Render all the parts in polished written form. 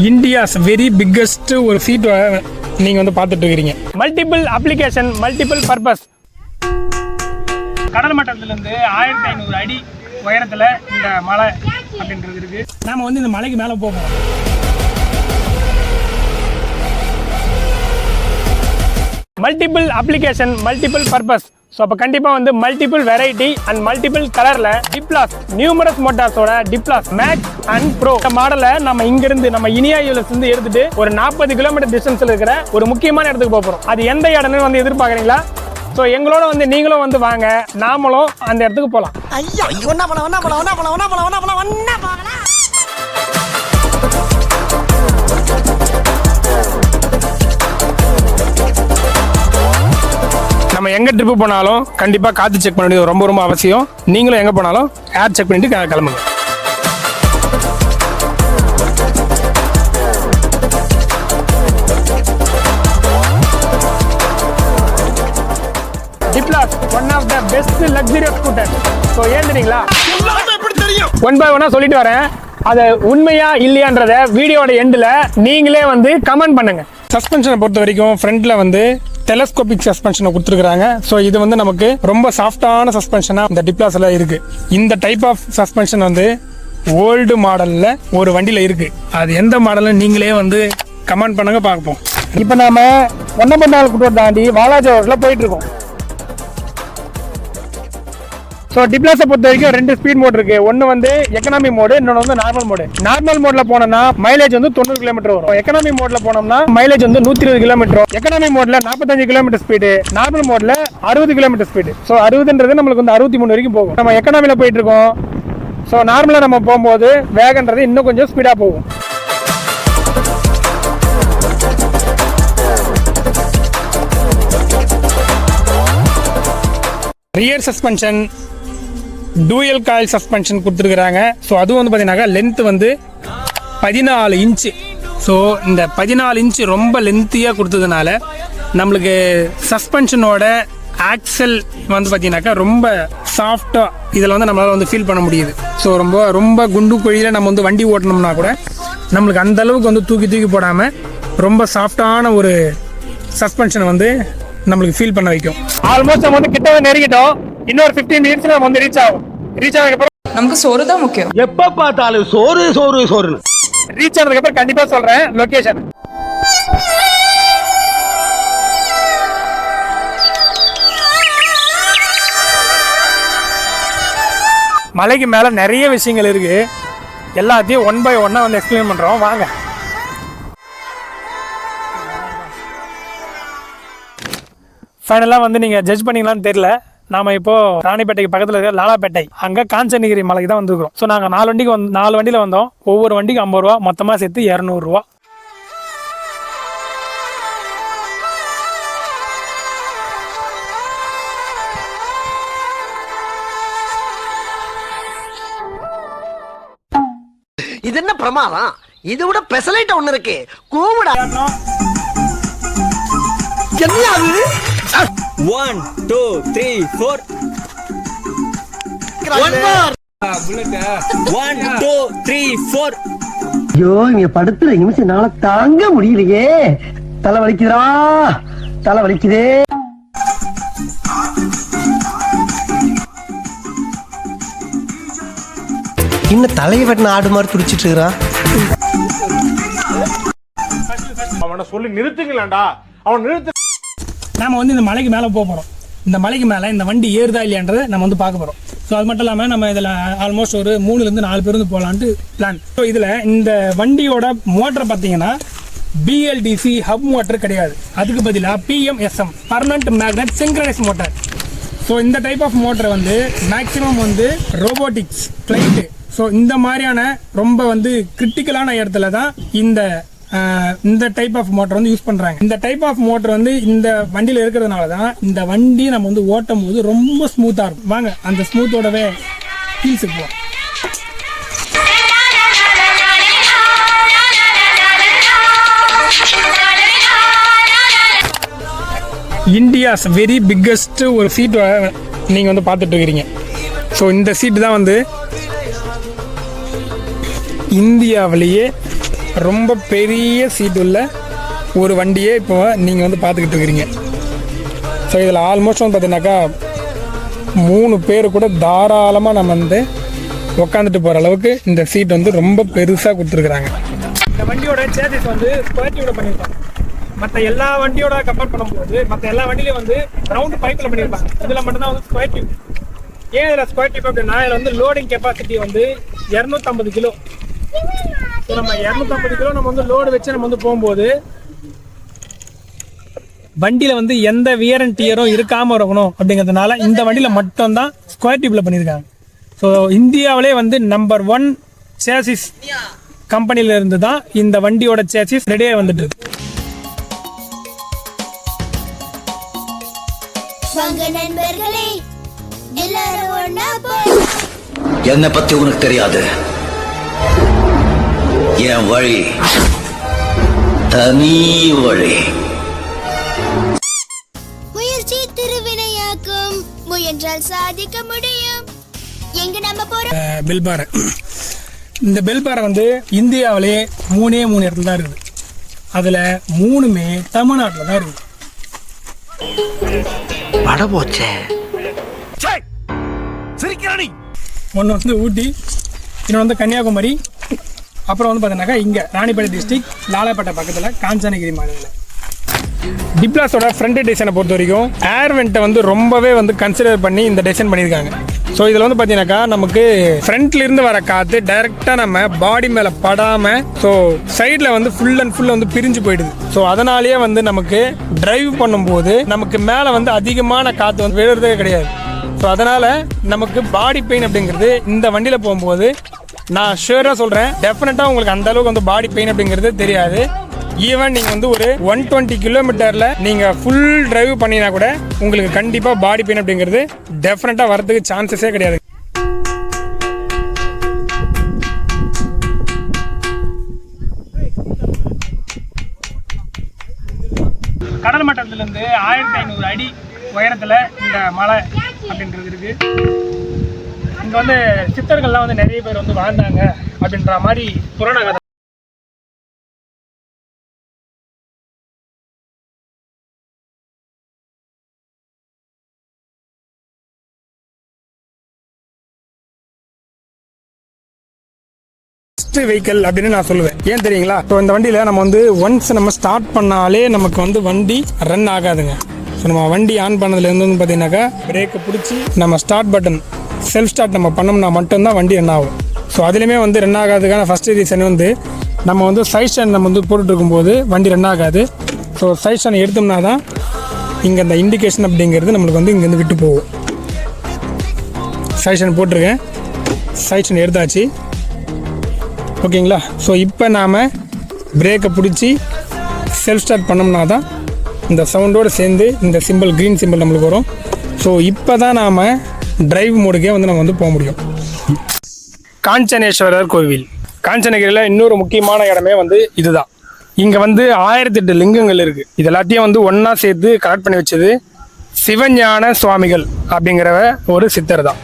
India's very biggest ஒரு seat நீங்கள் வந்து பார்த்துட்டு இருக்கிறீங்க. Multiple application, multiple purpose. கடல் மட்டத்திலேருந்து 1500 அடி உயரத்தில் இந்த மலை அப்படின்றது இருக்குது. நாம் வந்து இந்த மலைக்கு மேலே போவோம். Multiple application, multiple purpose. So அப்போ கண்டிப்பாக வந்து மல்டிபிள் வெரைட்டி அண்ட் மல்டிபிள் கலரில் டிப்ளாஸ் நியூமரஸ் மோட்டார்ஸோட டிப்ளாஸ் மேக்ஸ் அண்ட் ப்ரோ மாடலை நம்ம இங்கிருந்து நம்ம இனியாயிலிருந்து எடுத்துட்டு ஒரு 40 கிலோமீட்டர் டிஸ்டன்ஸில் இருக்கிற ஒரு முக்கியமான இடத்துக்கு போகிறோம். அது எந்த இடம்னு வந்து எதிர்பார்க்குறீங்களா? ஸோ எங்களோட வந்து நீங்களும் வந்து வாங்க, நாமளும் அந்த இடத்துக்கு போகலாம். நம்ம எங்கே ட்ரிப்பு போனாலும் கண்டிப்பாக காற்று செக் பண்ண வேண்டியது ரொம்ப ரொம்ப அவசியம். நீங்களும் எங்கே போனாலும் ஏர் செக் பண்ணிட்டு கிளம்புங்க. டிப்ளாஸ் one of the best luxurious scooter. So ஏந்துறீங்களா? One by ஒன்னா சொல்லிட்டு வரேன். அது உண்மையா இல்லையான்றத வீடியோட எண்டில் நீங்களே வந்து கமெண்ட் பண்ணுங்க. சஸ்பென்ஷனை பொறுத்த வரைக்கும் ஃப்ரண்ட்ல வந்து டெலஸ்கோபிக் சஸ்பென்ஷனை கொடுத்துருக்காங்க. ஸோ இது வந்து நமக்கு ரொம்ப சாஃப்டான சஸ்பென்ஷனாக இந்த டிப்ளாஸில் இருக்கு. இந்த டைப் ஆஃப் சஸ்பென்ஷன் வந்து ஓல்டு மாடலில் ஒரு வண்டியில் இருக்கு. அது எந்த மாடல்னு நீங்களே வந்து கமெண்ட் பண்ணுங்க, பார்ப்போம். இப்போ நாம 154 குட்டோர் தாண்டி வாலாஜா ரோட்ல போயிட்டு இருக்கோம். ஸோ டிப்ளாஸை பொறுத்த வரைக்கும் 2 ஸ்பீட் மோட் இருக்கு. ஒன்று வந்து எக்கனாமி மோடு, இன்னொன்று வந்து நார்மல் மோடு. நார்மல் மோட்ல போனோம்னா மைலேஜ் வந்து 90 கிலோமீட்டர் வரும். எக்கனாமி மோட்ல போனோம்னா மைலேஜ் வந்து 120 கிலோமீட்டர். எக்கனாமி மோட்ல 45 கிலோமீட்டர் ஸ்பீடு, நார்மல் மோட்ல 60 கிலோமீட்டர் ஸ்பீடு. ஸோ 60ன்றது நம்மளுக்கு வந்து 63 வரைக்கும் போகும். நம்ம எக்கனாமில போயிட்டு இருக்கோம். ஸோ நார்மலா நம்ம போகும்போது வேகன்றது இன்னும் கொஞ்சம் ஸ்பீடா போகும். Rear suspension dual coil suspension கொடுத்துருக்குறாங்க. ஸோ அதுவும் வந்து பார்த்தீங்கன்னாக்கா லென்த் வந்து 14 இன்ச்சு. ஸோ இந்த 14 இன்ச்சு ரொம்ப லென்த்தியாக கொடுத்ததுனால நம்மளுக்கு சஸ்பென்ஷனோட ஆக்சல் வந்து பார்த்தீங்கன்னாக்கா ரொம்ப சாஃப்டாக இதில் வந்து நம்மளால் வந்து ஃபீல் பண்ண முடியுது. ஸோ ரொம்ப ரொம்ப குண்டு குழியில் நம்ம வந்து வண்டி ஓட்டணும்னா கூட நம்மளுக்கு அந்த அளவுக்கு வந்து தூக்கி போடாமல் ரொம்ப சாஃப்டான ஒரு சஸ்பென்ஷனை வந்து நம்மளுக்கு ஃபீல் பண்ண வைக்கும். ஆல்மோஸ்ட் நம்ம வந்து கிட்ட நெருங்கிட்டோம். இன்னொரு 15 மினிட்ஸ்ல நம்ம வந்து ரீச் ஆகும். ரீச் ஆனதுக்கு அப்புறம் நமக்கு சோறு தான் முக்கியம். எப்ப பார்த்தாலும் சோறு சோறு சோறு. ரீச் ஆனதுக்கு அப்புறம் கண்டிப்பா சொல்றேன் லொகேஷன். மலைக்கு மேல நிறைய விஷயங்கள் இருக்கு. எல்லாத்தையும் ஒன் பை ஒன்னா வந்து எக்ஸ்பிளைன் பண்றோம், வாங்க. ஃபைனலாக வந்து நீங்கள் ஜட்ஜ் பண்ணீங்களான்னு தெரியல. நாம இப்போ ராணிப்பேட்டைக்கு பக்கத்தில் இருக்கிற லாலாப்பேட்டை அங்கே காஞ்சனகிரி மலைக்கு தான் வந்துருக்கோம். ஸோ நாங்கள் 4 வண்டியில் வந்தோம். ஒவ்வொரு வண்டிக்கு 50 ரூபா, மொத்தமாக சேர்த்து 200 ரூபா. இது என்ன பிரமாதம்? இது விட பெசலைட் ஒண்ணு இருக்கு. கூவுடா. என்ன அது? 1 2 3 4 1 more. 1 2 3 4. ஐயோ, இங்க படுத்துற நிமிஷம் நாள தாங்க முடியலையே. தலை வலிக்குதுடா, தலை வலிக்குதே. இன்னும் தலையை வெட்டின ஆடு மாதிரி துடிச்சிட்டு இருக்கிறான். அவனை சொல்லி நிறுத்துங்களேன்டா, அவன் நிறுத்து. நாம வந்து இந்த மலைக்கு மேலே போகிறோம். இந்த மலைக்கு மேலே இந்த வண்டி ஏறுதா இல்லையான்றதை நம்ம வந்து பார்க்க போகிறோம். ஸோ அது மட்டும் இல்லாமல் நம்ம இதில் ஆல்மோஸ்ட் ஒரு 3-4 பேர் வந்து போகலான்ட்டு பிளான். ஸோ இதில் இந்த வண்டியோட மோட்டரை பார்த்தீங்கன்னா BLDC ஹப் மோட்டர் கிடையாது. அதுக்கு பதிலாக PMSM permanent magnet synchronise motor. So இந்த டைப் ஆஃப் மோட்டரை வந்து மேக்ஸிமம் வந்து ரோபோட்டிக்ஸ் ஃப்ளைட்டு, ஸோ இந்த மாதிரியான ரொம்ப வந்து கிரிட்டிக்கலான இடத்துல தான் இந்த டைப் ஆஃப் மோட்டர் வந்து யூஸ் பண்றாங்க. இந்த டைப் ஆஃப் மோட்டர் வந்து இந்த வண்டியில இருக்கிறதுனால தான் இந்த வண்டி நம்ம வந்து ஓட்டும் போது ரொம்ப ஸ்மூத்தா இருக்கும். வாங்க அந்த ஸ்மூத்தோடவே ஹீல்ஸுக்கு போவோம். இந்தியாஸ் வெரி பிக்கஸ்ட் ஒரு சீட் நீங்கள் வந்து பார்த்துட்டு இருக்கிறீங்க. ஸோ இந்த சீட்டு தான் வந்து இந்தியாவிலேயே ரொம்ப பெரிய சீட் உள்ள ஒரு வண்டியே இப்போ நீங்கள் வந்து பார்த்துக்கிட்டு இருக்கிறீங்க. ஸோ இதில் ஆல்மோஸ்ட் வந்து பார்த்தீங்கன்னாக்கா 3 பேர் கூட தாராளமாக நம்ம வந்து உக்காந்துட்டு போகிற அளவுக்கு இந்த சீட் வந்து ரொம்ப பெருசாக கொடுத்துருக்குறாங்க. இந்த வண்டியோட சேஞ்சஸ் வந்து ஸ்கொயர் டியூப்ல பண்ணியிருப்பாங்க. மற்ற எல்லா வண்டியோட கம்பேர் பண்ணும்போது மற்ற எல்லா வண்டியிலையும் வந்து ரவுண்ட் பைப்பில் பண்ணியிருப்பாங்க. இதில் மட்டும்தான் வந்து ஸ்கொயர் டியூப். ஏன் இதில் ஸ்கொயர் டியூப் அப்படின்னா இதில் வந்து லோடிங் கெப்பாசிட்டி வந்து 250 கிலோ. ஸோ நம்ம 250 கிலோ நம்ம வந்து லோடு வச்சு நம்ம வந்து போகும்போது வண்டியில் வந்து எந்த வியர் அண்ட் டியரும் இருக்காமல் இருக்கணும் அப்படிங்கிறதுனால இந்த வண்டியில் மட்டும்தான் ஸ்கொயர் டியூப்ல பண்ணியிருக்காங்க. ஸோ இந்தியாவிலே வந்து நம்பர் 1 சேசிஸ் கம்பெனியில இருந்து தான் இந்த வண்டியோட சேசிஸ் ரெடியாக வந்துட்டு இருக்கு. என்னை பத்தி உனக்கு தெரியாது. என் வழி தனி வழி. முயற்சி திருவினையாக்கும், முயன்றால் சாதிக்க முடியும். எங்க நம்ம போறோம்? பெல்பாறை. இந்த பெல்பாறை வந்து இந்தியாவிலே 3 இடத்துல தான் இருக்குது. அதில் 3மே தமிழ்நாட்டில் தான் இருக்குது. பட போச்சே. ஒன்று வந்து ஊட்டி, இன்னொன்று வந்து கன்னியாகுமரி, அப்புறம் வந்து பார்த்தீங்கன்னாக்கா இங்கே ராணிப்பேட்டை டிஸ்ட்ரிக்ட் லாலாப்பேட்டை பக்கத்தில் காஞ்சனகிரி மாநிலம். டிப்ளாஸோட ஃப்ரண்ட் டிசைனை பொறுத்த வரைக்கும் ஏர் வெண்ட்டை வந்து ரொம்பவே வந்து கன்சிடர் பண்ணி இந்த டிசைன் பண்ணியிருக்காங்க. ஸோ இதில் வந்து பார்த்தீங்கன்னாக்கா நமக்கு ஃப்ரண்ட்லேருந்து வர காற்று டைரெக்டாக நம்ம பாடி மேலே படாமல் ஸோ சைடில் வந்து ஃபுல் அண்ட் ஃபுல் வந்து பிரிஞ்சு போயிடுது. ஸோ அதனாலேயே வந்து நமக்கு டிரைவ் பண்ணும்போது நமக்கு மேலே வந்து அதிகமான காற்று வந்து விழுறதே கிடையாது. ஸோ அதனால் நமக்கு பாடி பெயின் அப்படிங்கிறது இந்த வண்டியில் போகும்போது நான் ஷூராக சொல்கிறேன், டெஃபினட்டாக உங்களுக்கு அந்த அளவுக்கு வந்து பாடி பெயின் அப்படிங்கிறது தெரியாது. ஈவன் நீங்கள் வந்து ஒரு 120 கிலோமீட்டரில் நீங்கள் ஃபுல் டிரைவ் பண்ணினா கூட உங்களுக்கு கண்டிப்பாக பாடி பெயின் அப்படிங்கிறது டெஃபினட்டாக வரதுக்கு சான்சஸே கிடையாது. கடல் மட்டத்திலேருந்து 1500 அடி உயரத்தில் இந்த மலை அப்படின்றது இருக்குது. இங்கே வந்து சித்தர்கள்லாம் வந்து நிறைய பேர் வந்து வாழ்ந்தாங்க அப்படின்ற மாதிரி புராண கதை. வெஹிக்கல் அப்படின்னு நான் சொல்லுவேன். ஏன் தெரியுங்களா? ஸோ இந்த வண்டியில் நம்ம வந்து ஒன்ஸ் நம்ம ஸ்டார்ட் பண்ணாலே நமக்கு வந்து வண்டி ரன் ஆகாதுங்க. ஸோ நம்ம வண்டி ஆன் பண்ணதுலேருந்து வந்து பார்த்தீங்கன்னாக்கா பிரேக்கை பிடிச்சி நம்ம ஸ்டார்ட் பட்டன் செல்ஃப் ஸ்டார்ட் நம்ம பண்ணோம்னா மட்டும்தான் வண்டி ரன் ஆகும். ஸோ அதுலேயுமே வந்து ரன் ஆகாதுக்கான ஃபஸ்ட் ரீசன் வந்து நம்ம வந்து சைட் ஸ்டாண்ட் நம்ம வந்து போட்டுட்டு இருக்கும்போது வண்டி ரன் ஆகாது. ஸோ சைட் ஸ்டாண்ட் எடுத்தோம்னா தான் இங்கே அந்த இண்டிகேஷன் அப்படிங்கிறது நம்மளுக்கு வந்து இங்கேருந்து விட்டு போகும். சைட் ஸ்டாண்ட் போட்டிருக்கேன், சைட் ஸ்டாண்ட் எடுத்தாச்சு. ஓகேங்களா? ஸோ இப்போ நாம் பிரேக்கை பிடிச்சி செல்ஃப் ஸ்டார்ட் பண்ணோம்னா தான் இந்த சவுண்டோடு சேர்ந்து இந்த சிம்பிள் க்ரீன் சிம்பிள் நம்மளுக்கு வரும். ஸோ இப்போ தான் நாம் டிரைவ் மோடுக்கே வந்து நம்ம வந்து போக முடியும். காஞ்சனேஸ்வரர் கோவில். காஞ்சனகிரியில் இன்னொரு முக்கியமான இடமே வந்து இதுதான். இங்கே வந்து 1008 லிங்கங்கள் இருக்குது. இது எல்லாத்தையும் வந்து ஒன்றா சேர்த்து கலெக்ட் பண்ணி வச்சது சிவஞான சுவாமிகள் அப்படிங்கிற ஒரு சித்தர் தான்.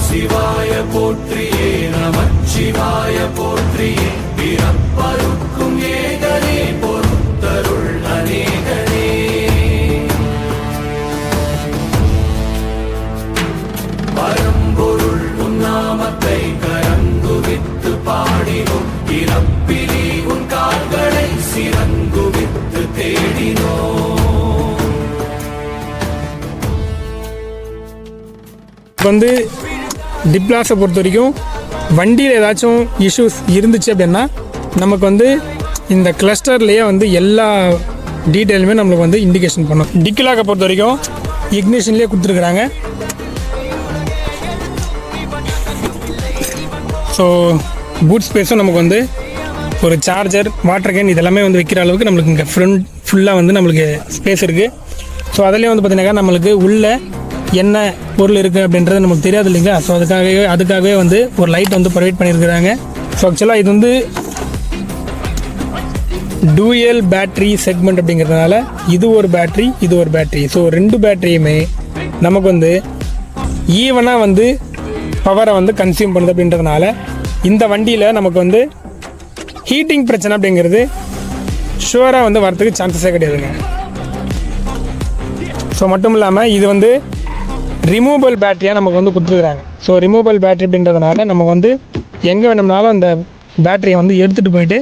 சிவாய போற்றியே நமச்சிவாய போற்றியே பிறப்பருக்கும் ஏகனே பொறுத்தருள் அநேகனே பரம்பொருள் உன்னாமத்தை கரங்குவித்து பாடினோம் இறப்பிலி உன் கால்களை சிறங்குவித்து தேடினோம். வந்து டிப்ளாஸை பொறுத்த வரைக்கும் வண்டியில் ஏதாச்சும் இஷ்யூஸ் இருந்துச்சு அப்படின்னா நமக்கு வந்து இந்த கிளஸ்டர்லேயே வந்து எல்லா டீட்டெயிலுமே நம்மளுக்கு வந்து இண்டிகேஷன் பண்ணும். டிக்கிலாக்கை பொறுத்த வரைக்கும் இக்னிஷன்லேயே கொடுத்துருக்குறாங்க. ஸோ பூட் ஸ்பேஸும் நமக்கு வந்து ஒரு சார்ஜர், வாட்டர் கேன் இதெல்லாமே வந்து வைக்கிற அளவுக்கு நம்மளுக்கு இங்கே ஃப்ரண்ட் ஃபுல்லாக வந்து நம்மளுக்கு ஸ்பேஸ் இருக்குது. ஸோ அதுலேயும் வந்து பார்த்திங்கனாக்கா நம்மளுக்கு உள்ள என்ன பொருள் இருக்குது அப்படின்றது நமக்கு தெரியாது இல்லைங்களா? ஸோ அதுக்காகவே வந்து ஒரு லைட் வந்து ப்ரொவைட் பண்ணியிருக்கிறாங்க. ஸோ ஆக்சுவலாக இது வந்து டூயல் பேட்ரி செக்மெண்ட் அப்படிங்கிறதுனால இது ஒரு பேட்ரி, இது ஒரு பேட்ரி. ஸோ 2 பேட்டரியுமே நமக்கு வந்து ஈவனாக வந்து பவரை வந்து கன்சியூம் பண்ணுது அப்படின்றதுனால இந்த வண்டியில் நமக்கு வந்து ஹீட்டிங் பிரச்சனை அப்படிங்கிறது ஷுவராக வந்து வரத்துக்கு சான்சஸே கிடையாதுங்க. ஸோ மட்டும் இல்லாமல் இது வந்து ரிமூவபிள் பேட்டரியாக நமக்கு வந்து கொடுத்துருக்குறாங்க. ஸோ ரிமூவபிள் பேட்டரி அப்படின்றதுனால நமக்கு வந்து எங்கே வேணும்னாலும் அந்த பேட்டரியை வந்து எடுத்துகிட்டு போயிட்டு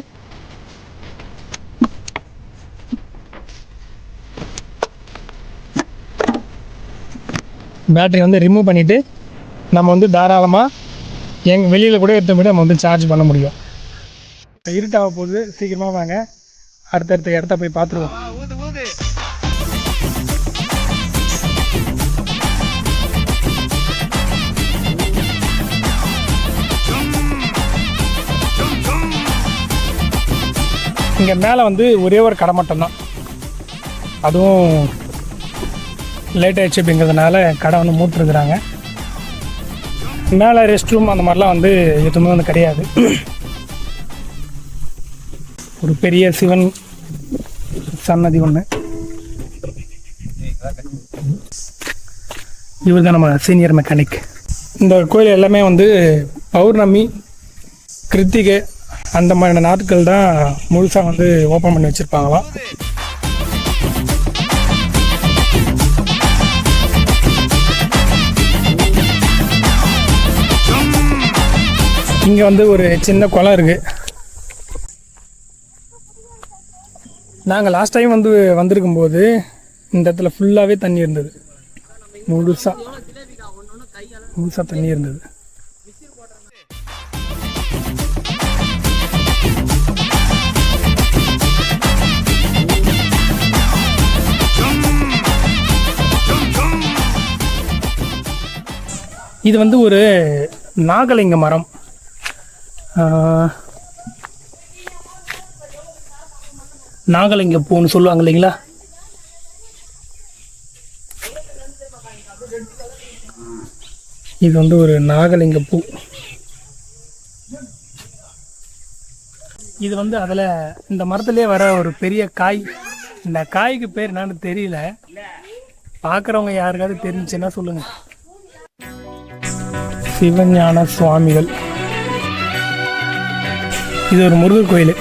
பேட்டரி வந்து ரிமூவ் பண்ணிவிட்டு நம்ம வந்து தாராளமாக வெளியில் கூட எடுத்து போய்ட்டு நம்ம வந்து சார்ஜ் பண்ண முடியும். இருட்டாக போகுது, சீக்கிரமாக வாங்க அடுத்தடுத்த இடத்த போய் பார்த்துருவோம். இங்கே மேலே வந்து ஒரே ஒரு கடை மட்டும்தான், அதுவும் லேட் ஆகிடுச்சு அப்படிங்கிறதுனால கடை வந்து மூட்டுருக்குறாங்க. மேலே ரெஸ்ட் ரூம் அந்த மாதிரிலாம் வந்து எதுவுமே வந்து கிடையாது. ஒரு பெரிய சிவன் சன்னதி ஒன்று. இவர் தான் நம்ம சீனியர் மெக்கானிக். இந்த கோயில் எல்லாமே வந்து பௌர்ணமி, கிருத்திகை அந்த மாதிரியான நாட்கள் தான் முழுசாக வந்து ஓப்பன் பண்ணி வச்சுருப்பாங்களாம். இங்கே வந்து ஒரு சின்ன குளம் இருக்குது. நாங்கள் லாஸ்ட் டைம் வந்து வந்திருக்கும்போது இந்த இடத்துல ஃபுல்லாகவே தண்ணி இருந்தது, முழுசாக தண்ணி இருந்தது. இது வந்து ஒரு நாகலிங்க மரம். நாகலிங்க பூன்னு சொல்லுவாங்க இல்லைங்களா, இது வந்து ஒரு நாகலிங்க பூ. இது வந்து அதில் இந்த மரத்துலேயே வர ஒரு பெரிய காய். இந்த காய்க்கு பேர் என்னன்னு தெரியல, பார்க்குறவங்க யாருக்காவது தெரிஞ்சுன்னா சொல்லுங்கள். சிவஞான சுவாமிகள். இது ஒரு முருகர் கோயில்.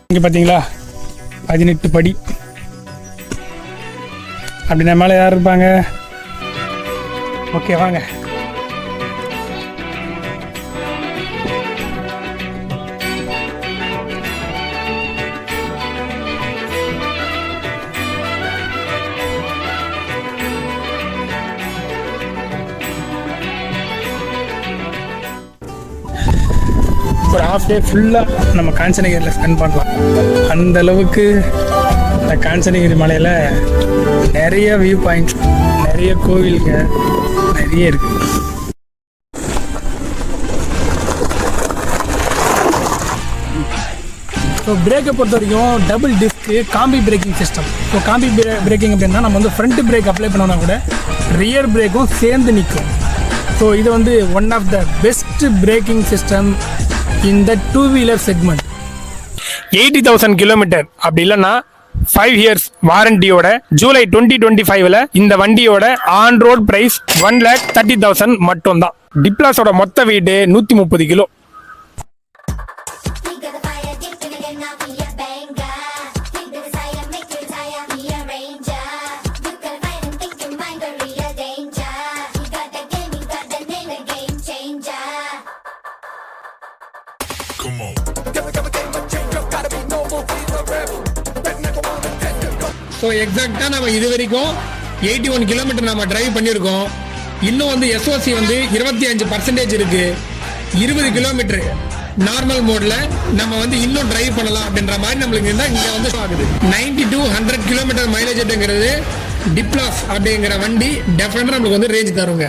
இங்கே பார்த்தீங்களா 18 படி. அப்படின்னா மேலே யார் இருப்பாங்க? ஓகே வாங்க. ஒரு ஹாஃப் டே ஃபுல்லாக நம்ம காஞ்சனகிரியில் ஸ்பெண்ட் பண்ணலாம். அந்த அளவுக்கு இந்த காஞ்சனகிரி மலையில் நிறைய வியூ பாயிண்ட்ஸ், நிறைய கோவிலுங்க நிறைய இருக்கு. ஸோ பிரேக்கை பொறுத்த வரைக்கும் double disc combi braking system. So combi braking அப்படின்னா நம்ம வந்து ஃப்ரண்ட் பிரேக் அப்ளை பண்ணோன்னா கூட ரியர் பிரேக்கும் சேர்ந்து நிற்கும். ஸோ இது வந்து one of the best braking system இந்த 2-வீலர் செக்மெண்ட். 80,000 கிலோமீட்டர் அப்படி இல்லைன்னா 5 years வாரண்டியோட ஜூலை 2025 இந்த வண்டியோட ஆன் ரோட் பிரைஸ் 1,30,000 மட்டும் தான். டிப்ளாஸோட மொத்த வெயிட் 130 கிலோ. ஸோ எக்ஸாக்டாக நம்ம இது வரைக்கும் 81 கிலோமீட்டர் நம்ம டிரைவ் பண்ணியிருக்கோம். இன்னும் வந்து SOC வந்து 25% இருக்கு. 20 கிலோமீட்டர் நார்மல் மோடில் நம்ம வந்து இன்னும் டிரைவ் பண்ணலாம் அப்படின்ற மாதிரி நம்மளுக்கு இருந்தால் இங்கே வந்து ஆகுது. 90 to 100 கிலோமீட்டர் மைலேஜ் அப்படிங்கிறது டிப்ளாஸ் அப்படிங்கிற வண்டி டெஃபினட்டாக நம்மளுக்கு வந்து ரேஞ்ச் தருங்க.